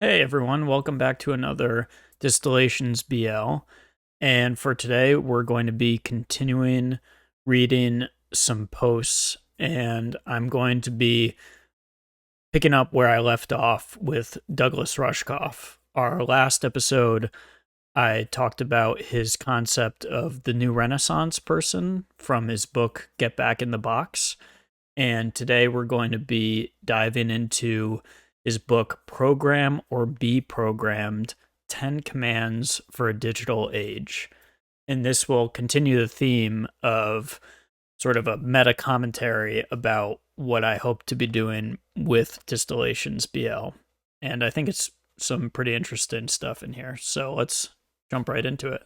Hey everyone, welcome back to another Distillations BL. And for today, we're going to be continuing reading some posts, and I'm going to be picking up where I left off with Douglas Rushkoff. Our last episode, I talked about his concept of the new Renaissance person from his book Get Back in the Box. And today we're going to be diving into his book, Program or Be Programmed 10 Commands for a Digital Age. And this will continue the theme of sort of a meta commentary about what I hope to be doing with Distillations BL. And I think it's some pretty interesting stuff in here. So let's jump right into it.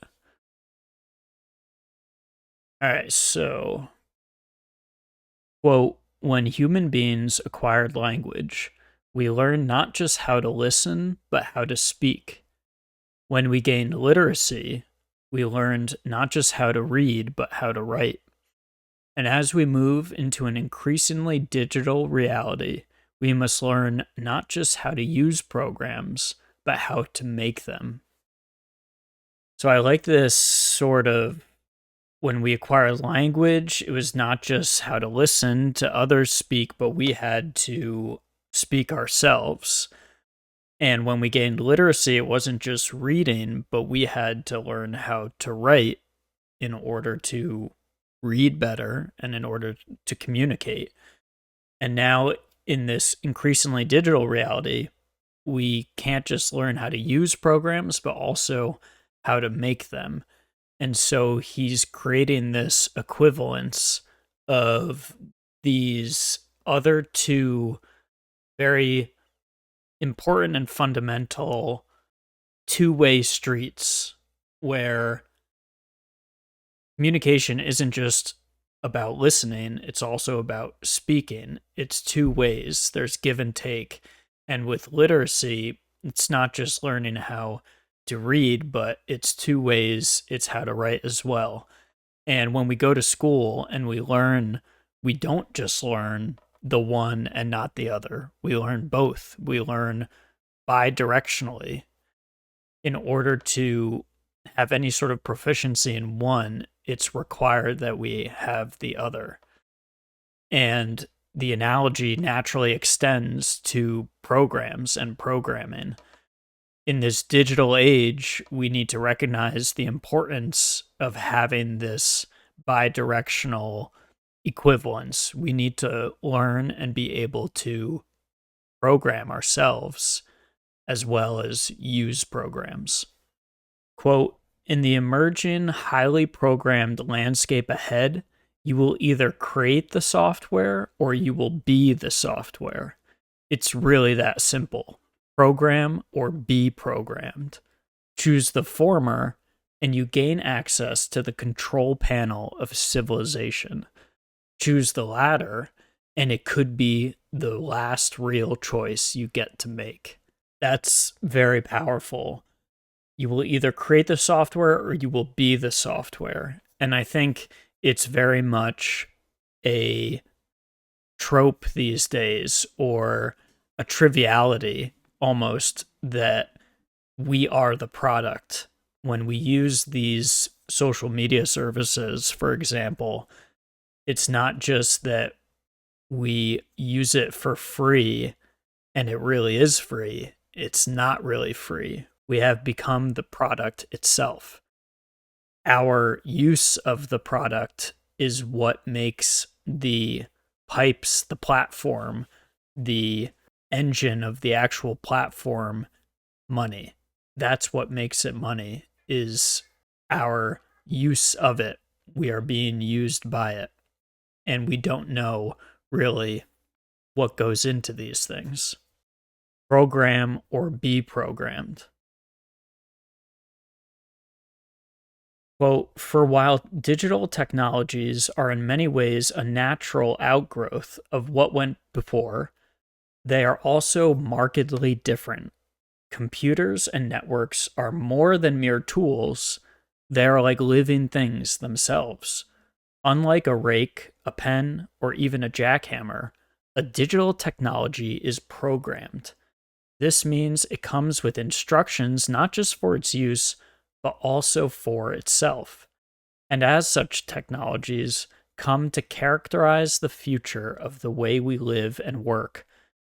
All right, so, quote, when human beings acquired language, we learned not just how to listen, but how to speak. When we gained literacy, we learned not just how to read, but how to write. And as we move into an increasingly digital reality, we must learn not just how to use programs, but how to make them. So I like this sort of when we acquired language, it was not just how to listen to others speak, but we had to speak ourselves. And when we gained literacy, it wasn't just reading, but we had to learn how to write in order to read better and in order to communicate. And now, in this increasingly digital reality, we can't just learn how to use programs, but also how to make them. And so he's creating this equivalence of these other two very important and fundamental two-way streets where communication isn't just about listening, it's also about speaking. It's two ways, there's give and take. And with literacy, it's not just learning how to read, but it's two ways, it's how to write as well. And when we go to school and we learn, we don't just learn the one and not the other. We learn both. We learn bi-directionally. In order to have any sort of proficiency in one, it's required that we have the other. And the analogy naturally extends to programs and programming. In this digital age, we need to recognize the importance of having this bi-directional equivalence. We need to learn and be able to program ourselves as well as use programs. Quote, in the emerging, highly programmed landscape ahead, you will either create the software or you will be the software. It's really that simple. Program or be programmed. Choose the former, and you gain access to the control panel of civilization. Choose the latter, and it could be the last real choice you get to make. That's very powerful. You will either create the software or you will be the software. And I think it's very much a trope these days, or a triviality almost, that we are the product. When we use these social media services, for example, it's not just that we use it for free and it really is free. It's not really free. We have become the product itself. Our use of the product is what makes the pipes, the platform, the engine of the actual platform money. That's what makes it money, is our use of it. We are being used by it. And we don't know really what goes into these things. Program or be programmed. Quote, for while digital technologies are in many ways a natural outgrowth of what went before, they are also markedly different. Computers and networks are more than mere tools, they are like living things themselves. Unlike a rake, a pen, or even a jackhammer, a digital technology is programmed. This means it comes with instructions not just for its use, but also for itself. And as such technologies come to characterize the future of the way we live and work,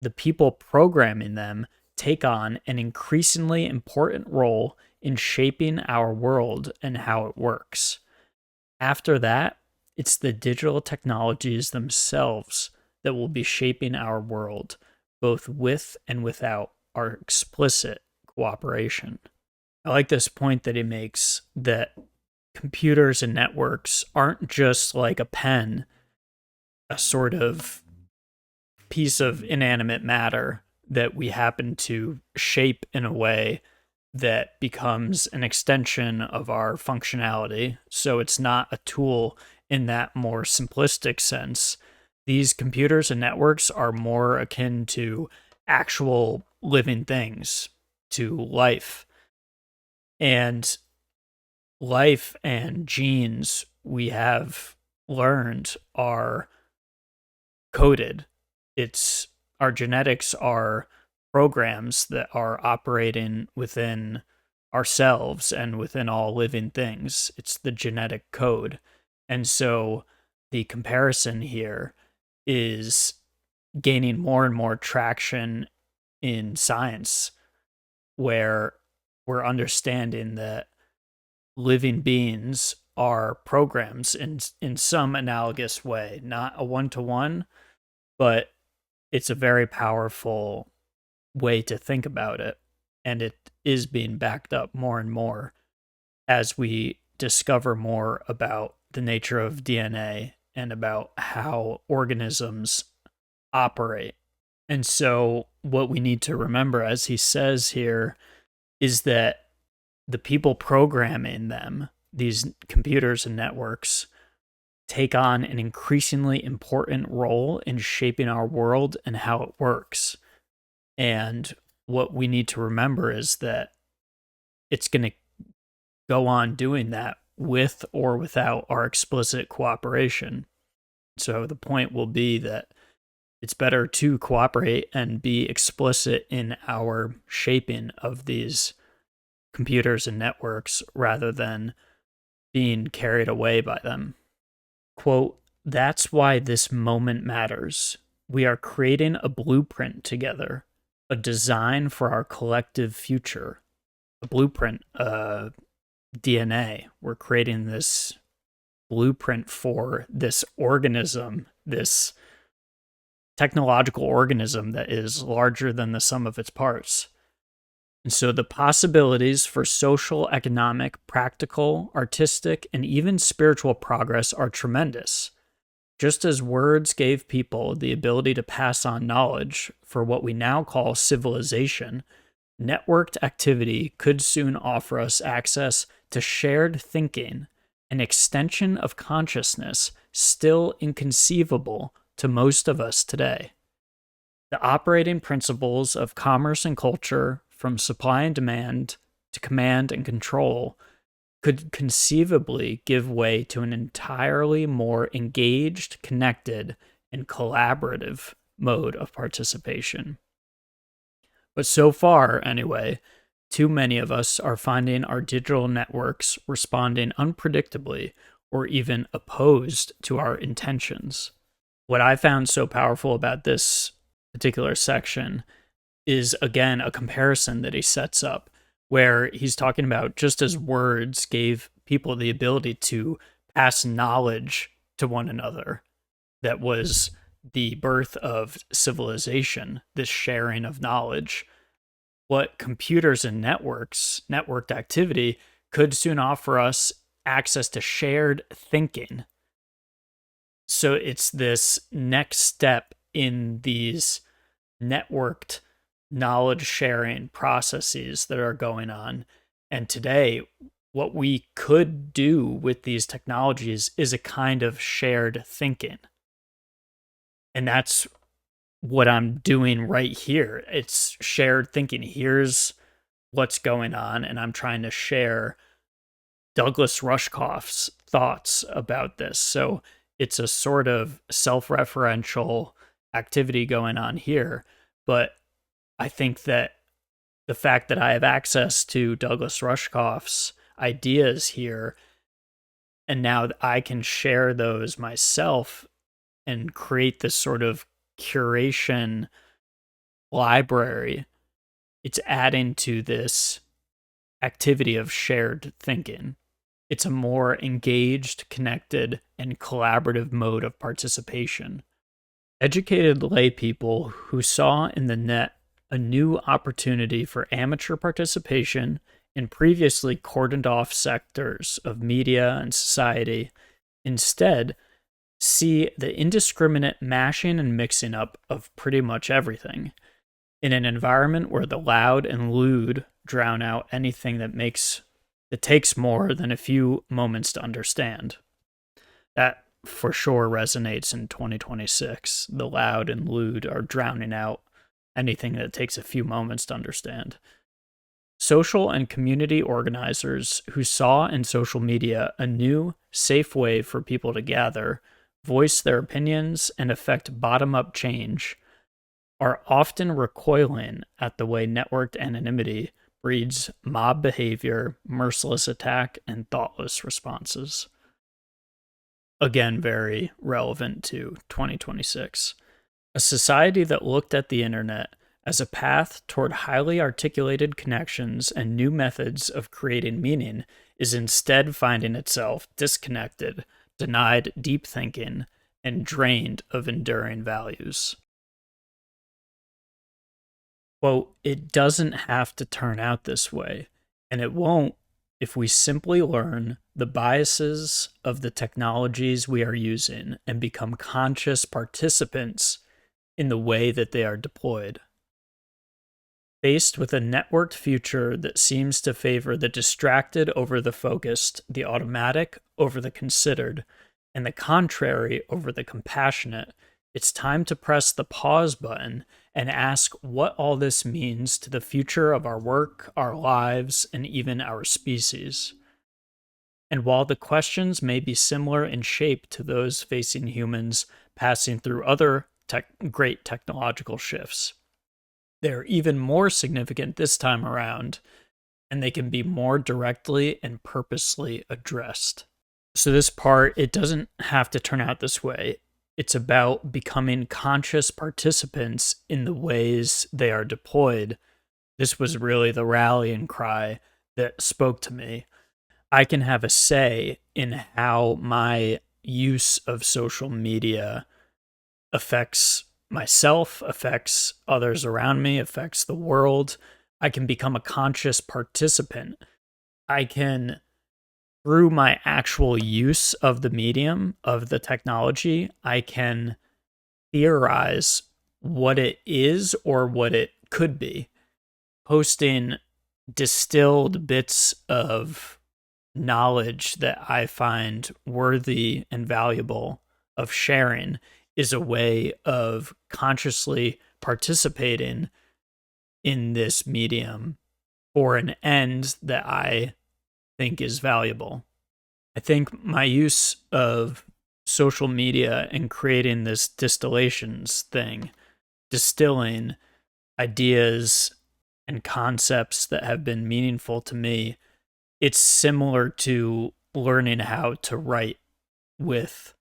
the people programming them take on an increasingly important role in shaping our world and how it works. After that, it's the digital technologies themselves that will be shaping our world, both with and without our explicit cooperation. I like this point that he makes that computers and networks aren't just like a pen, a sort of piece of inanimate matter that we happen to shape in a way that becomes an extension of our functionality. So it's not a tool in that more simplistic sense. These computers and networks are more akin to actual living things, to life. And life and genes, we have learned, are coded. It's our genetics are programs that are operating within ourselves and within all living things. It's the genetic code. And so the comparison here is gaining more and more traction in science, where we're understanding that living beings are programs in some analogous way, not a one-to-one, but it's a very powerful way to think about it. And it is being backed up more and more as we discover more about the nature of DNA and about how organisms operate. And so, what we need to remember, as he says here, is that the people programming them, these computers and networks, take on an increasingly important role in shaping our world and how it works. And what we need to remember is that it's going to go on doing that with or without our explicit cooperation. So the point will be that it's better to cooperate and be explicit in our shaping of these computers and networks rather than being carried away by them. Quote, "That's why this moment matters. We are creating a blueprint together, a design for our collective future." A blueprint, DNA. We're creating this blueprint for this organism, this technological organism that is larger than the sum of its parts. And so the possibilities for social, economic, practical, artistic, and even spiritual progress are tremendous. Just as words gave people the ability to pass on knowledge for what we now call civilization, networked activity could soon offer us access to shared thinking, an extension of consciousness still inconceivable to most of us today. The operating principles of commerce and culture, from supply and demand to command and control, could conceivably give way to an entirely more engaged, connected, and collaborative mode of participation. But so far, anyway, too many of us are finding our digital networks responding unpredictably or even opposed to our intentions. What I found so powerful about this particular section is, again, a comparison that he sets up where he's talking about just as words gave people the ability to pass knowledge to one another, that was the birth of civilization, this sharing of knowledge. What computers and networks, networked activity, could soon offer us access to shared thinking. So it's this next step in these networked knowledge sharing processes that are going on. And today, what we could do with these technologies is a kind of shared thinking. And that's what I'm doing right here. It's shared thinking. Here's what's going on, and I'm trying to share Douglas Rushkoff's thoughts about this. So it's a sort of self-referential activity going on here, but I think that The fact that I have access to Douglas Rushkoff's ideas here, and now I can share those myself and create this sort of curation library, it's adding to this activity of shared thinking. It's a more engaged, connected, and collaborative mode of participation. Educated lay people who saw in the net a new opportunity for amateur participation in previously cordoned off sectors of media and society instead see the indiscriminate mashing and mixing up of pretty much everything in an environment where the loud and lewd drown out anything that takes more than a few moments to understand. That for sure resonates in 2026. The loud and lewd are drowning out anything that takes a few moments to understand. Social and community organizers who saw in social media a new, safe way for people to gather, voice their opinions, and affect bottom-up change are often recoiling at the way networked anonymity breeds mob behavior, merciless attack, and thoughtless responses. Again, very relevant to 2026. A society that looked at the internet as a path toward highly articulated connections and new methods of creating meaning is instead finding itself disconnected, denied deep thinking, and drained of enduring values. Quote, it doesn't have to turn out this way, and it won't if we simply learn the biases of the technologies we are using and become conscious participants in the way that they are deployed. Faced with a networked future that seems to favor the distracted over the focused, the automatic over the considered, and the contrary over the compassionate, it's time to press the pause button and ask what all this means to the future of our work, our lives, and even our species. And while the questions may be similar in shape to those facing humans passing through other great technological shifts, they're even more significant this time around, and they can be more directly and purposely addressed. So this part, it doesn't have to turn out this way. It's about becoming conscious participants in the ways they are deployed. This was really the rallying cry that spoke to me. I can have a say in how my use of social media affects myself, affects others around me, affects the world. I can become a conscious participant. I can, through my actual use of the medium, of the technology, I can theorize what it is or what it could be. Posting distilled bits of knowledge that I find worthy and valuable of sharing is a way of consciously participating in this medium for an end that I think is valuable. I think my use of social media and creating this distillations thing, distilling ideas and concepts that have been meaningful to me, it's similar to learning how to write with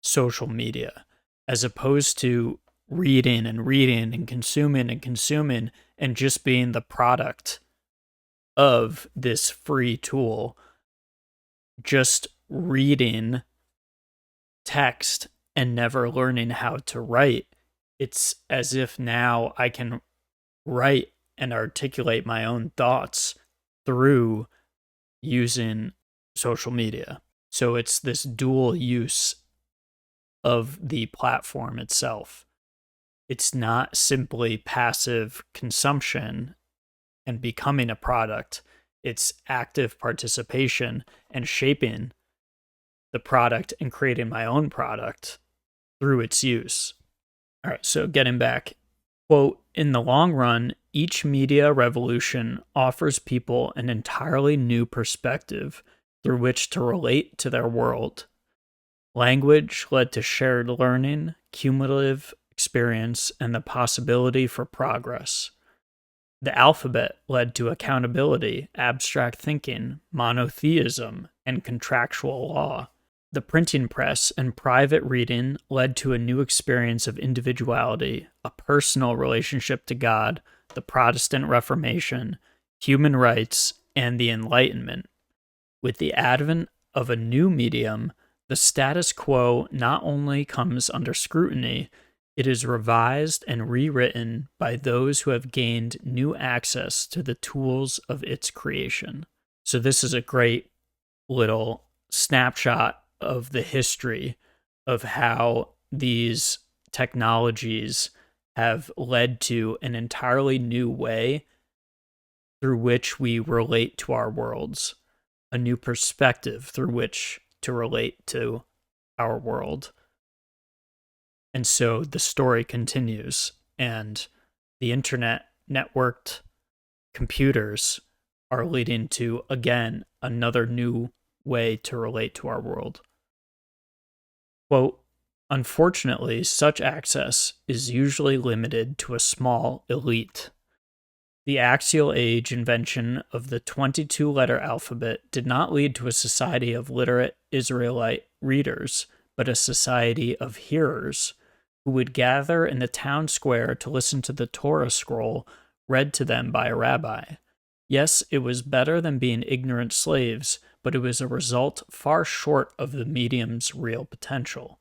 social media, as opposed to reading and consuming and just being the product of this free tool. Just reading text and never learning how to write. It's as if now I can write and articulate my own thoughts through using social media. So it's this dual use of the platform itself. It's not simply passive consumption and becoming a product. It's active participation and shaping the product and creating my own product through its use. All right, so getting back. Quote, in the long run, each media revolution offers people an entirely new perspective through which to relate to their world. Language led to shared learning, cumulative experience, and the possibility for progress. The alphabet led to accountability, abstract thinking, monotheism, and contractual law. The printing press and private reading led to a new experience of individuality, a personal relationship to God, the Protestant Reformation, human rights, and the Enlightenment. With the advent of a new medium, the status quo not only comes under scrutiny, it is revised and rewritten by those who have gained new access to the tools of its creation. So, this is a great little snapshot of the history of how these technologies have led to an entirely new way through which we relate to our worlds, a new perspective through which to relate to our world. And so the story continues, and the internet networked computers are leading to, again, another new way to relate to our world. Quote, unfortunately, such access is usually limited to a small elite. The axial age invention of the 22-letter alphabet did not lead to a society of literate Israelite readers, but a society of hearers who would gather in the town square to listen to the Torah scroll read to them by a rabbi. Yes, it was better than being ignorant slaves, but it was a result far short of the medium's real potential.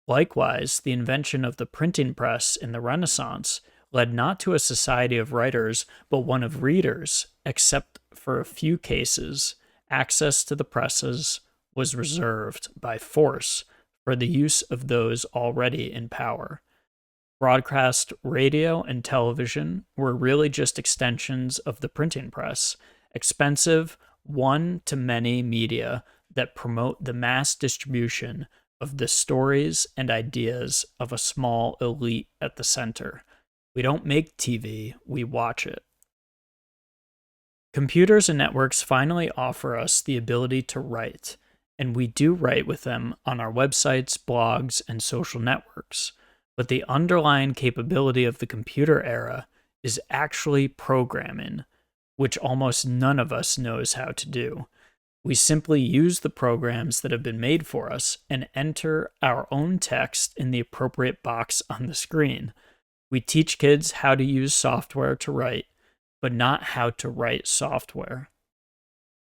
Likewise, the invention of the printing press in the Renaissance led not to a society of writers, but one of readers, except for a few cases. Access to the presses was reserved by force for the use of those already in power. Broadcast radio and television were really just extensions of the printing press, expensive one-to-many media that promote the mass distribution of the stories and ideas of a small elite at the center. We don't make TV, we watch it. Computers and networks finally offer us the ability to write, and we do write with them on our websites, blogs, and social networks. But the underlying capability of the computer era is actually programming, which almost none of us knows how to do. We simply use the programs that have been made for us and enter our own text in the appropriate box on the screen. We teach kids how to use software to write, but not how to write software.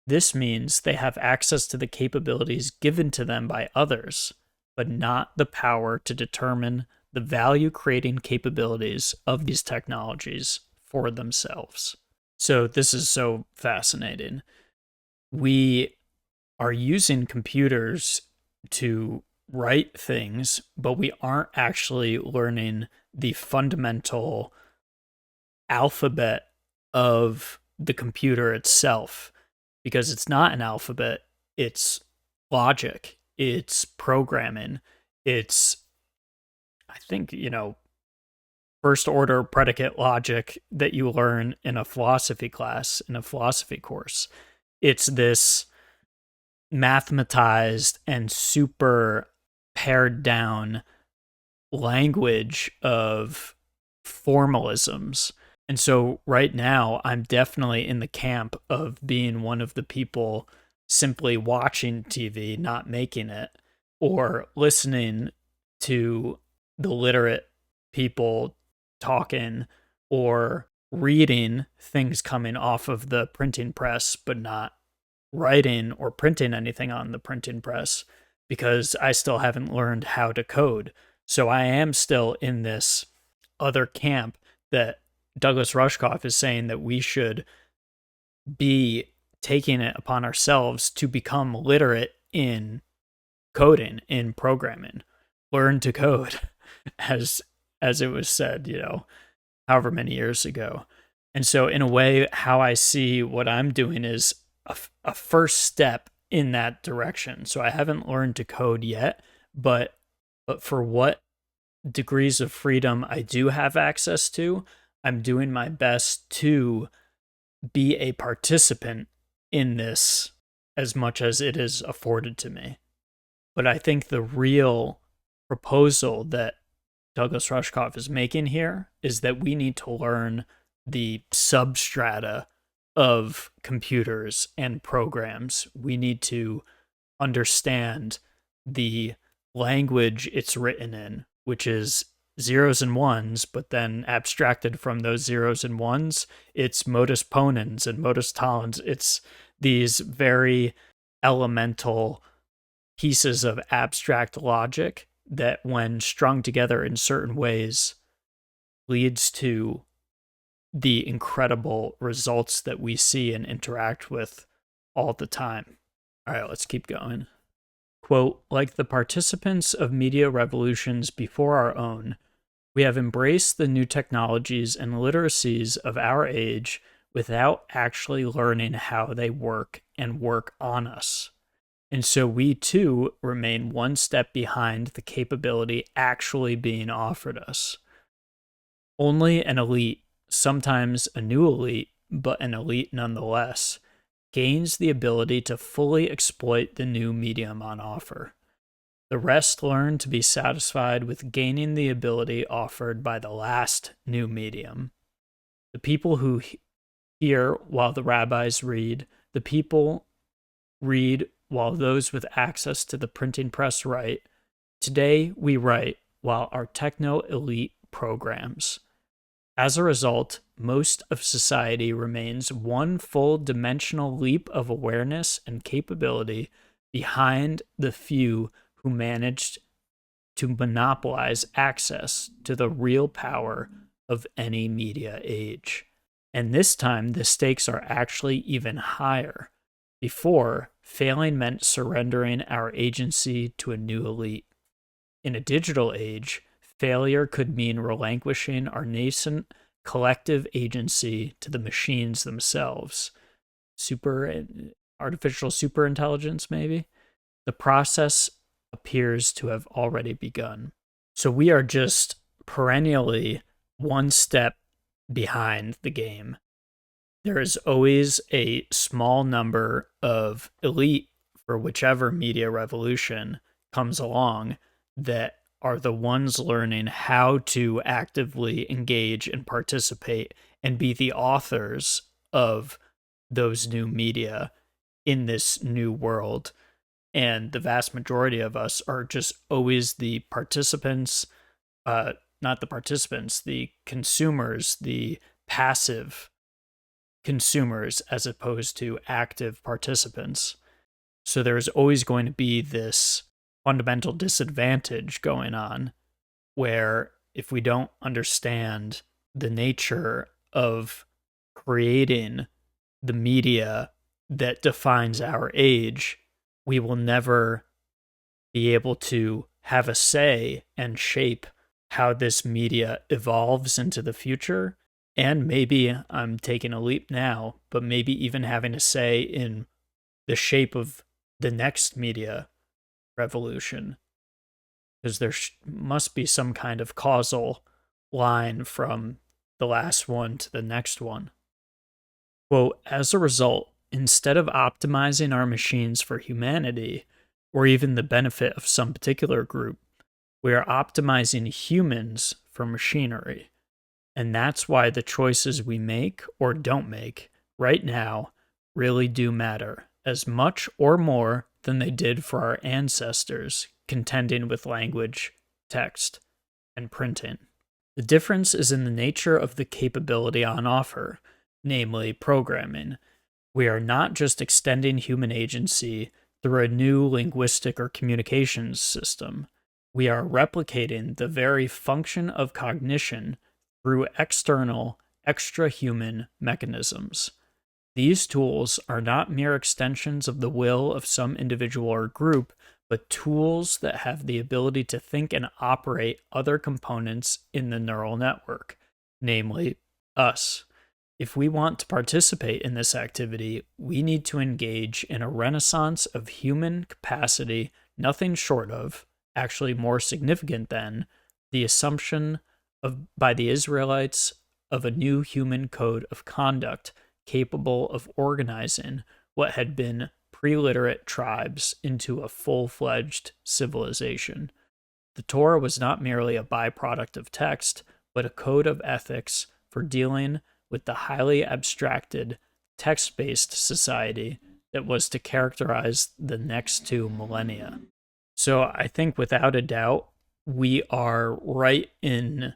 This means they have access to the capabilities given to them by others, but not the power to determine the value-creating capabilities of these technologies for themselves. So this is so fascinating. We are using computers to write things, but we aren't actually learning the fundamental alphabet of the computer itself, because it's not an alphabet, it's logic, it's programming, it's, I think, first order predicate logic that you learn in a philosophy class, in a philosophy course. It's this mathematized and super pared down language of formalisms. And so right now, I'm definitely in the camp of being one of the people simply watching TV, not making it, or listening to the literate people talking, or reading things coming off of the printing press, but not writing or printing anything on the printing press, because I still haven't learned how to code. So I am still in this other camp that Douglas Rushkoff is saying that we should be taking it upon ourselves to become literate in coding, in programming, learn to code, as it was said, however many years ago. And so in a way, how I see what I'm doing is a first step in that direction. So I haven't learned to code yet, but for what degrees of freedom I do have access to, I'm doing my best to be a participant in this as much as it is afforded to me. But I think the real proposal that Douglas Rushkoff is making here is that we need to learn the substrata of computers and programs. We need to understand the language it's written in, which is zeros and ones, but then abstracted from those zeros and ones, it's modus ponens and modus tollens. It's these very elemental pieces of abstract logic that, when strung together in certain ways, leads to the incredible results that we see and interact with all the time. All right, let's keep going. Quote, like the participants of media revolutions before our own, we have embraced the new technologies and literacies of our age without actually learning how they work and work on us. And so we too remain one step behind the capability actually being offered us. Only an elite, sometimes a new elite, but an elite nonetheless, gains the ability to fully exploit the new medium on offer. The rest learn to be satisfied with gaining the ability offered by the last new medium. The people who hear while the rabbis read, the people read while those with access to the printing press write. Today we write while our techno-elite programs. As a result, most of society remains one full dimensional leap of awareness and capability behind the few who managed to monopolize access to the real power of any media age. And this time, the stakes are actually even higher. Before, failing meant surrendering our agency to a new elite. In a digital age, failure could mean relinquishing our nascent collective agency to the machines themselves. Artificial superintelligence, maybe? The process appears to have already begun. So we are just perennially one step behind the game. There is always a small number of elite for whichever media revolution comes along that are the ones learning how to actively engage and participate and be the authors of those new media in this new world. And the vast majority of us are just always the participants, not the participants, the consumers, the passive consumers as opposed to active participants. So there's always going to be this fundamental disadvantage going on where if we don't understand the nature of creating the media that defines our age, we will never be able to have a say and shape how this media evolves into the future. And maybe I'm taking a leap now, but maybe even having a say in the shape of the next media revolution. Because there must be some kind of causal line from the last one to the next one. Quote, as a result, instead of optimizing our machines for humanity, or even the benefit of some particular group, we are optimizing humans for machinery. And that's why the choices we make or don't make right now really do matter, as much or more than they did for our ancestors contending with language, text, and printing. The difference is in the nature of the capability on offer, namely programming. We are not just extending human agency through a new linguistic or communications system. We are replicating the very function of cognition through external, extra-human mechanisms. These tools are not mere extensions of the will of some individual or group, but tools that have the ability to think and operate other components in the neural network, namely us. If we want to participate in this activity, we need to engage in a renaissance of human capacity, nothing short of, actually more significant than, the assumption by the Israelites of a new human code of conduct capable of organizing what had been pre-literate tribes into a full-fledged civilization. The Torah was not merely a byproduct of text, but a code of ethics for dealing with the highly abstracted, text based society that was to characterize the next two millennia. So I think without a doubt, we are right in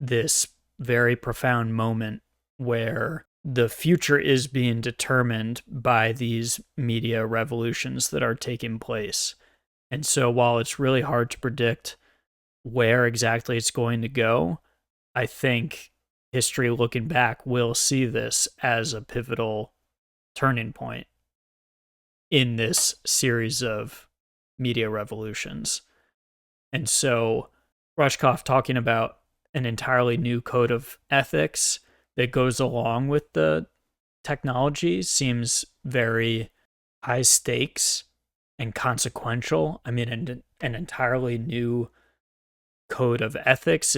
this very profound moment where the future is being determined by these media revolutions that are taking place. And so while it's really hard to predict where exactly it's going to go, I think history looking back will see this as a pivotal turning point in this series of media revolutions. And so Rushkoff talking about an entirely new code of ethics that goes along with the technology seems very high stakes and consequential. I mean, an entirely new code of ethics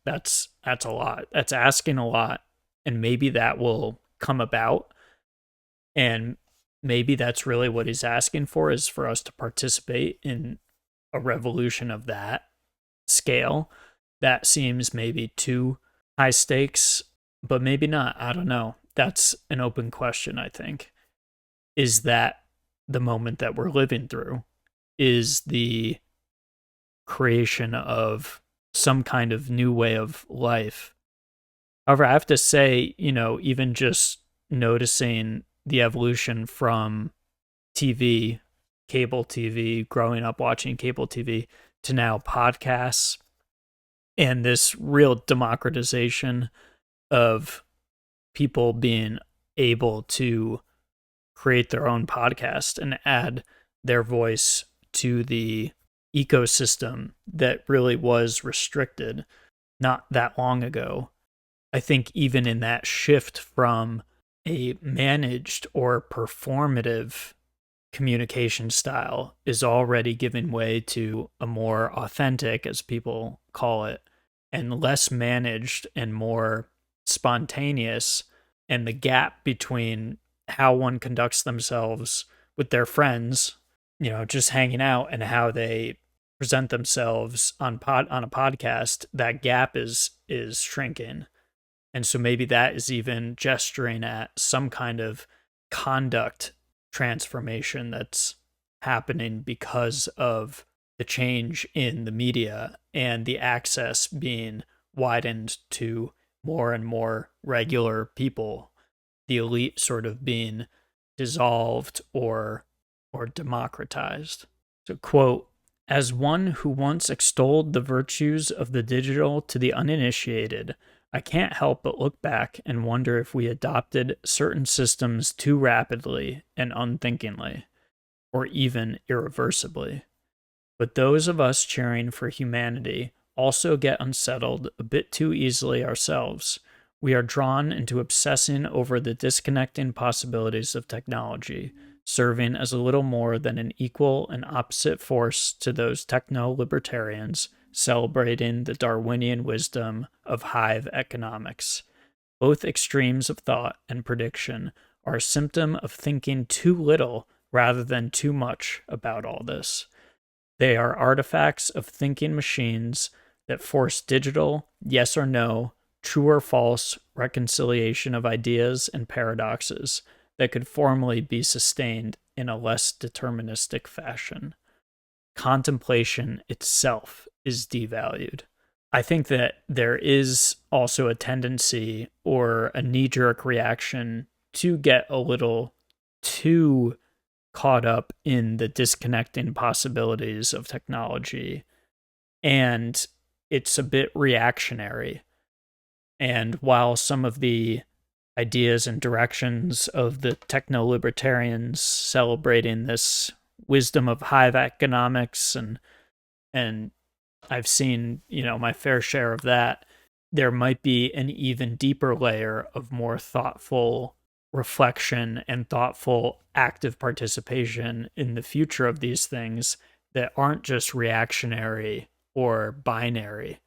that's a lot. That's asking a lot, and maybe that will come about, and maybe that's really what he's asking for, is for us to participate in a revolution of that scale. That seems maybe too high stakes, but maybe not. I don't know. That's an open question, I think. Is that the moment that we're living through? Is the creation of some kind of new way of life? However, I have to say, even just noticing the evolution from TV, cable TV, growing up watching cable TV, to now podcasts, and this real democratization of people being able to create their own podcast and add their voice to the ecosystem that really was restricted not that long ago. I think even in that shift from a managed or performative communication style is already giving way to a more authentic, as people call it, and less managed and more spontaneous. And the gap between how one conducts themselves with their friends, just hanging out, and how they present themselves on a podcast, that gap is shrinking. And so maybe that is even gesturing at some kind of conduct transformation that's happening because of the change in the media and the access being widened to more and more regular people, the elite sort of being dissolved or democratized. So, quote, "As one who once extolled the virtues of the digital to the uninitiated, I can't help but look back and wonder if we adopted certain systems too rapidly and unthinkingly, or even irreversibly. But those of us cheering for humanity also get unsettled a bit too easily ourselves. We are drawn into obsessing over the disconnecting possibilities of technology, serving as a little more than an equal and opposite force to those techno-libertarians celebrating the Darwinian wisdom of hive economics. Both extremes of thought and prediction are a symptom of thinking too little rather than too much about all this. They are artifacts of thinking machines that force digital, yes or no, true or false reconciliation of ideas and paradoxes that could formally be sustained in a less deterministic fashion. Contemplation itself is devalued." I think that there is also a tendency or a knee-jerk reaction to get a little too caught up in the disconnecting possibilities of technology, and it's a bit reactionary. And while some of the ideas and directions of the techno-libertarians celebrating this wisdom of hive economics, and I've seen, my fair share of that, there might be an even deeper layer of more thoughtful reflection and thoughtful active participation in the future of these things that aren't just reactionary or binary.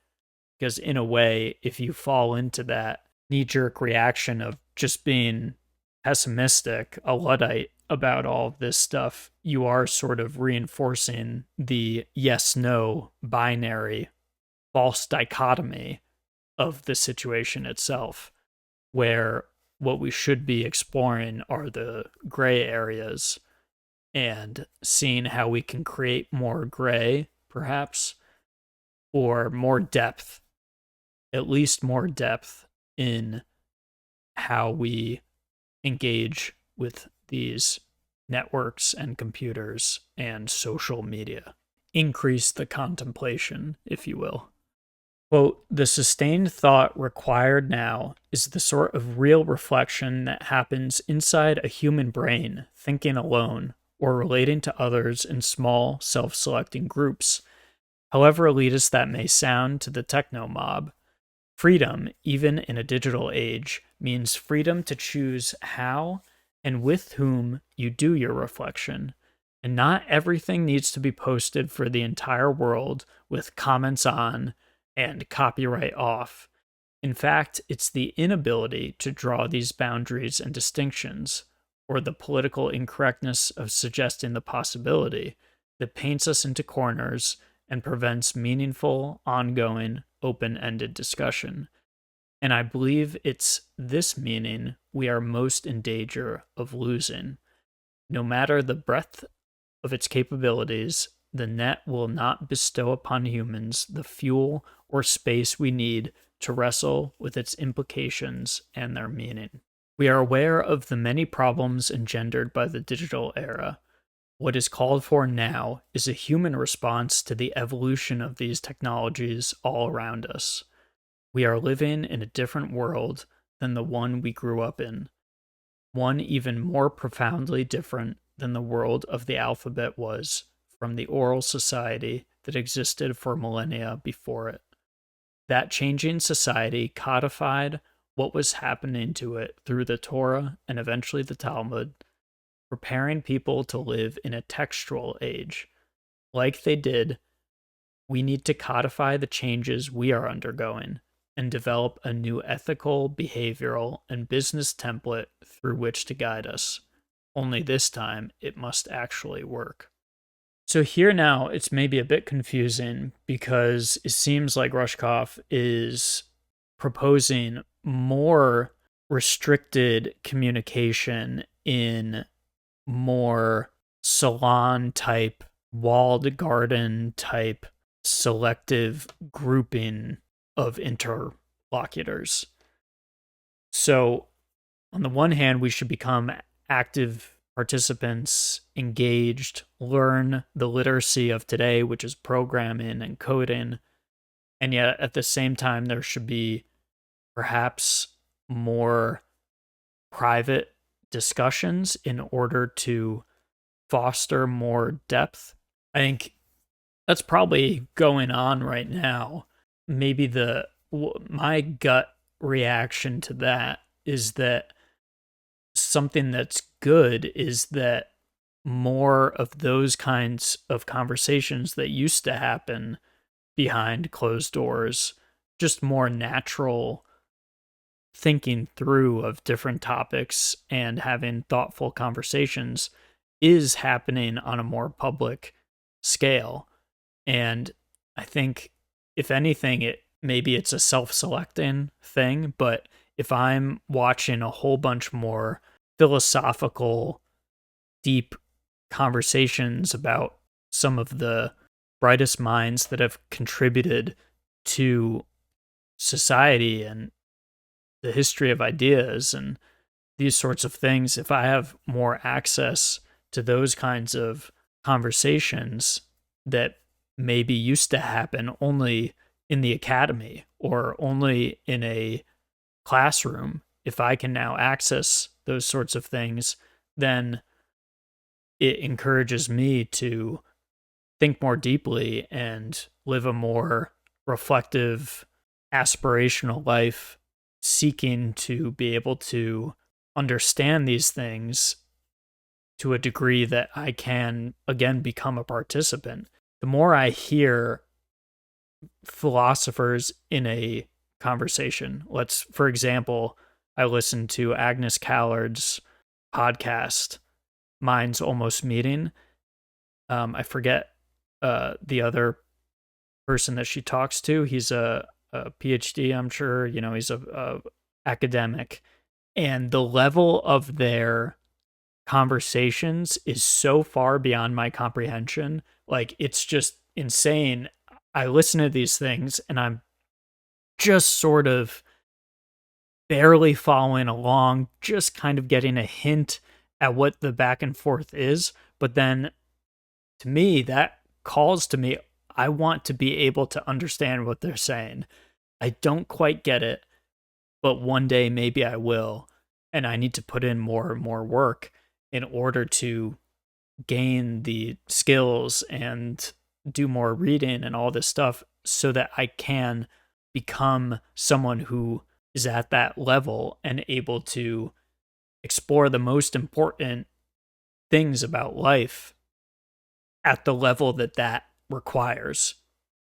Because in a way, if you fall into that knee-jerk reaction of just being pessimistic, a Luddite about all of this stuff, you are sort of reinforcing the yes-no binary false dichotomy of the situation itself, where what we should be exploring are the gray areas and seeing how we can create more gray, perhaps, or more depth, at least more depth in how we engage with these networks and computers and social media. Increase the contemplation, if you will. Quote, the sustained thought required now is the sort of real reflection that happens inside a human brain, thinking alone, or relating to others in small, self-selecting groups. However elitist that may sound to the techno mob, freedom, even in a digital age, means freedom to choose how and with whom you do your reflection. And not everything needs to be posted for the entire world with comments on and copyright off. In fact, it's the inability to draw these boundaries and distinctions, or the political incorrectness of suggesting the possibility, that paints us into corners and prevents meaningful, ongoing, open-ended discussion. And I believe it's this meaning we are most in danger of losing. No matter the breadth of its capabilities, the net will not bestow upon humans the fuel or space we need to wrestle with its implications and their meaning. We are aware of the many problems engendered by the digital era. What is called for now is a human response to the evolution of these technologies all around us. We are living in a different world than the one we grew up in, one even more profoundly different than the world of the alphabet was from the oral society that existed for millennia before it. That changing society codified what was happening to it through the Torah and eventually the Talmud, preparing people to live in a textual age. Like they did, we need to codify the changes we are undergoing and develop a new ethical, behavioral, and business template through which to guide us. Only this time, it must actually work. So here now, it's maybe a bit confusing because it seems like Rushkoff is proposing more restricted communication in more salon type, walled garden type, selective grouping of interlocutors. So on the one hand, we should become active participants, engaged, learn the literacy of today, which is programming and coding. And yet at the same time, there should be perhaps more private discussions in order to foster more depth. I think that's probably going on right now. Maybe my gut reaction to that is that something that's good is that more of those kinds of conversations that used to happen behind closed doors, just more natural thinking through of different topics and having thoughtful conversations, is happening on a more public scale. And I think, if anything, maybe it's a self-selecting thing, but if I'm watching a whole bunch more philosophical, deep conversations about some of the brightest minds that have contributed to society and the history of ideas and these sorts of things, if I have more access to those kinds of conversations that maybe used to happen only in the academy or only in a classroom, if I can now access those sorts of things, then it encourages me to think more deeply and live a more reflective, aspirational life, seeking to be able to understand these things to a degree that I can, again, become a participant. The more I hear philosophers in a conversation, for example, I listened to Agnes Callard's podcast, Minds Almost Meeting. I forget the other person that she talks to. He's a PhD, I'm sure. He's a academic, And the level of their conversations is so far beyond my comprehension. Like, it's just insane. I listen to these things and I'm just sort of barely following along, just kind of getting a hint at what the back and forth is. But then to me, that calls to me, I want to be able to understand what they're saying. I don't quite get it, but one day maybe I will. And I need to put in more and more work in order to gain the skills and do more reading and all this stuff so that I can become someone who is at that level and able to explore the most important things about life at the level that that requires.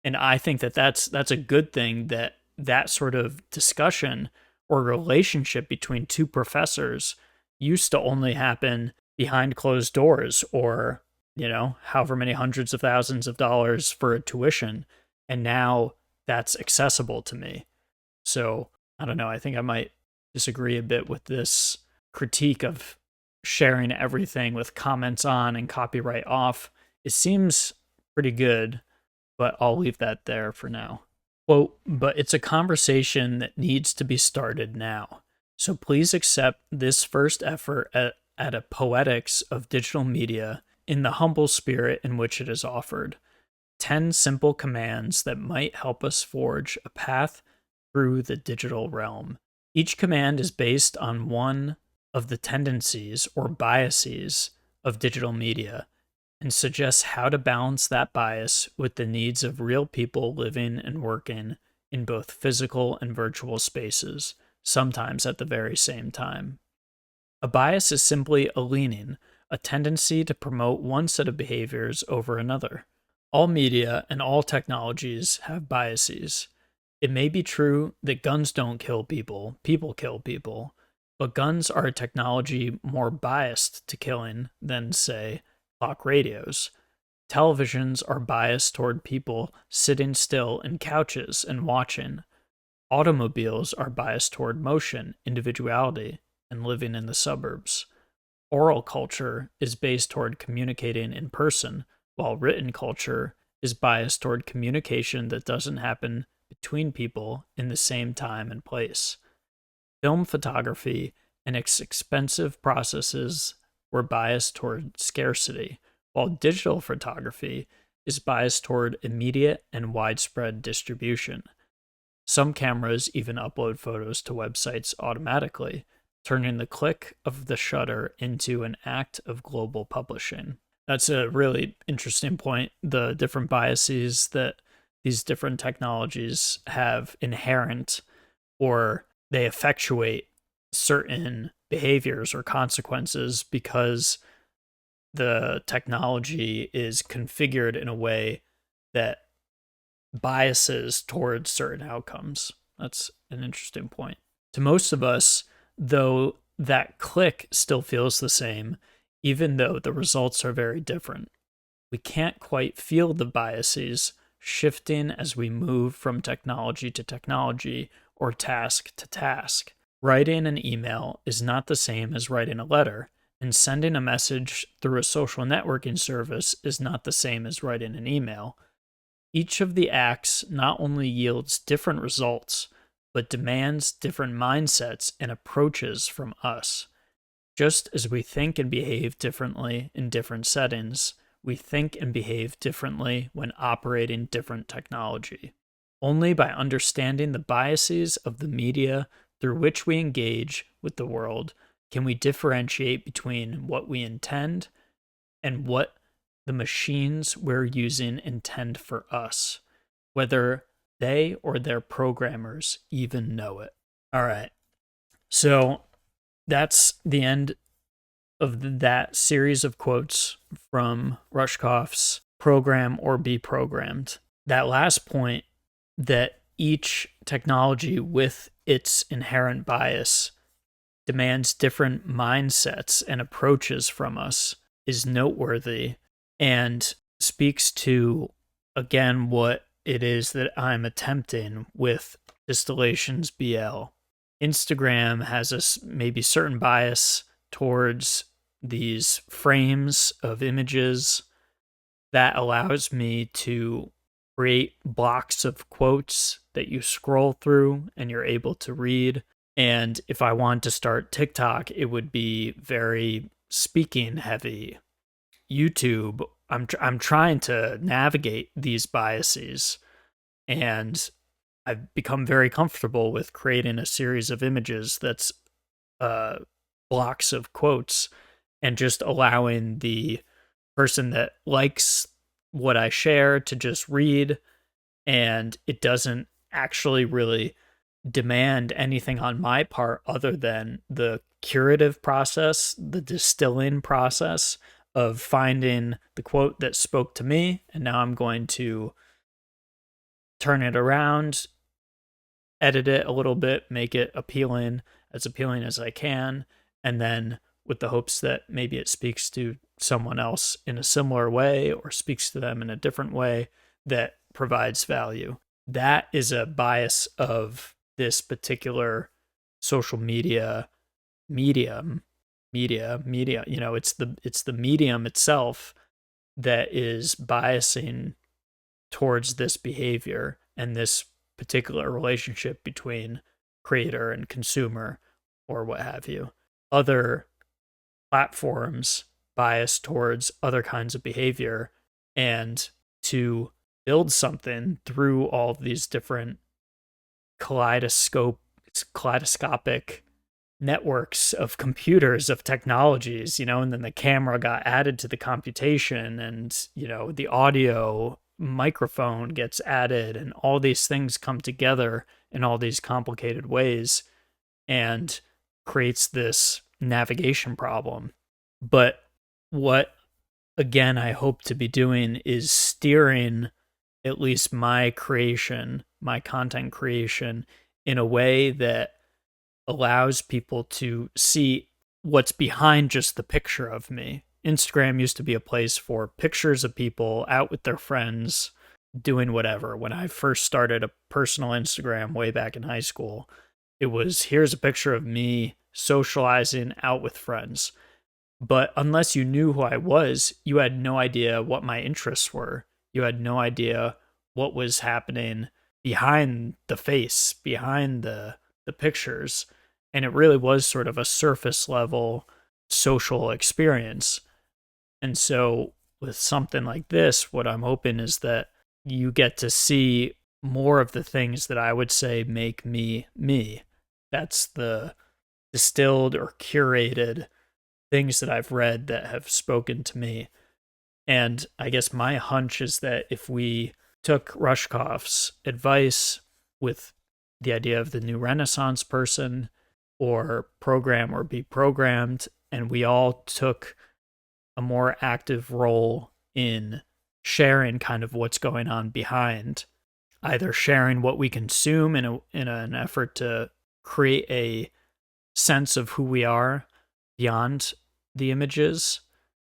And I think that that's a good thing, that that sort of discussion or relationship between two professors used to only happen behind closed doors, or, you know, however many hundreds of thousands of dollars for a tuition. And now that's accessible to me. So I don't know. I think I might disagree a bit with this critique of sharing everything with comments on and copyright off. It seems pretty good, but I'll leave that there for now. Quote, but it's a conversation that needs to be started now. So please accept this first effort at a poetics of digital media in the humble spirit in which it is offered. 10 simple commands that might help us forge a path through the digital realm. Each command is based on one of the tendencies or biases of digital media and suggests how to balance that bias with the needs of real people living and working in both physical and virtual spaces, sometimes at the very same time. A bias is simply a leaning, a tendency to promote one set of behaviors over another. All media and all technologies have biases. It may be true that guns don't kill people, people kill people, but guns are a technology more biased to killing than, say, clock radios. Televisions are biased toward people sitting still in couches and watching. Automobiles are biased toward motion, individuality, and living in the suburbs. Oral culture is based toward communicating in person, while written culture is biased toward communication that doesn't happen between people in the same time and place. Film photography and its expensive processes were biased toward scarcity, while digital photography is biased toward immediate and widespread distribution. Some cameras even upload photos to websites automatically, turning the click of the shutter into an act of global publishing. That's a really interesting point. The different biases that these different technologies have inherent, or they effectuate certain behaviors or consequences because the technology is configured in a way that biases towards certain outcomes. That's an interesting point. To most of us, though, that click still feels the same, even though the results are very different. We can't quite feel the biases shifting as we move from technology to technology or task to task. Writing an email is not the same as writing a letter, and sending a message through a social networking service is not the same as writing an email. Each of the acts not only yields different results, but demands different mindsets and approaches from us. Just as we think and behave differently in different settings, we think and behave differently when operating different technology. Only by understanding the biases of the media through which we engage with the world can we differentiate between what we intend and what the machines we're using intend for us, whether they or their programmers even know it. All right. So that's the end of that series of quotes from Rushkoff's Program or Be Programmed. That last point, that each technology with its inherent bias demands different mindsets and approaches from us, is noteworthy and speaks to, again, what it is that I'm attempting with distillationsbl. Instagram has maybe certain bias towards these frames of images that allows me to create blocks of quotes that you scroll through and you're able to read. And if I want to start TikTok, it would be very speaking heavy. YouTube, I'm trying to navigate these biases, and I've become very comfortable with creating a series of images that's uh, blocks of quotes and just allowing the person that likes what I share to just read, and it doesn't actually really demand anything on my part other than the curative process, the distilling process of finding the quote that spoke to me, and now I'm going to turn it around, edit it a little bit, make it appealing as I can, and then with the hopes that maybe it speaks to someone else in a similar way or speaks to them in a different way that provides value. That is a bias of this particular social media, it's the medium itself that is biasing towards this behavior and this particular relationship between creator and consumer or what have you. Other platforms bias towards other kinds of behavior, and to build something through all of these different kaleidoscopic networks of computers, of technologies, and then the camera got added to the computation, and the audio microphone gets added, and all these things come together in all these complicated ways and creates this navigation problem. But what, again, I hope to be doing is steering at least my content creation, in a way that allows people to see what's behind just the picture of me. Instagram used to be a place for pictures of people out with their friends doing whatever. When I first started a personal Instagram way back in high school, it was, here's a picture of me socializing out with friends. But unless you knew who I was, you had no idea what my interests were. You had no idea what was happening behind the face, behind the pictures. And it really was sort of a surface level social experience. And so with something like this, what I'm hoping is that you get to see more of the things that I would say make me me. That's the distilled or curated things that I've read that have spoken to me. And I guess my hunch is that if we took Rushkoff's advice with the idea of the new Renaissance person, or program or be programmed, and we all took a more active role in sharing kind of what's going on behind, either sharing what we consume in an effort to create a sense of who we are beyond the images,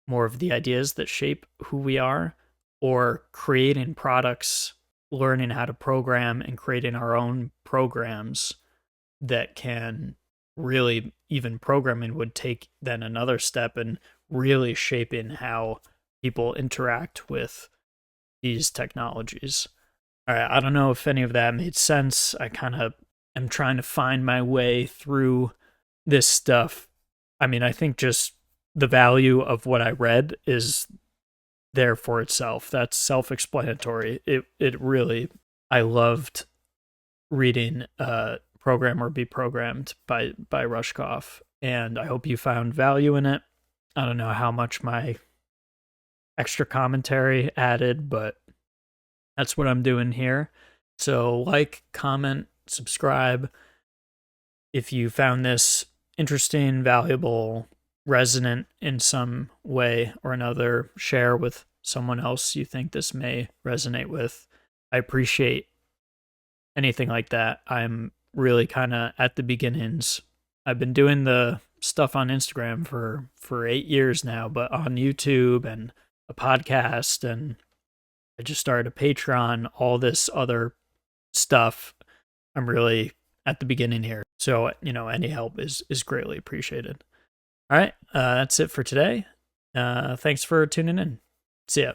more of the ideas that shape who we are, or creating products, learning how to program and creating our own programs that can really, even programming would take then another step in really shaping how people interact with these technologies. All right, I don't know if any of that made sense. I kind of am trying to find my way through this stuff. I mean, I think just the value of what I read is there for itself. That's self-explanatory. It really, I loved reading Program or Be Programmed by Rushkoff, and I hope you found value in it. I don't know how much my extra commentary added, but that's what I'm doing here. So like, comment, subscribe. If you found this interesting, valuable, resonant in some way or another, share with someone else you think this may resonate with. I appreciate anything like that. I'm really kind of at the beginnings. I've been doing the stuff on Instagram for 8 years now, but on YouTube and a podcast, and I just started a Patreon, all this other stuff. I'm really at the beginning here. So So, any help is greatly appreciated. All right, that's it for today. Thanks for tuning in. See ya.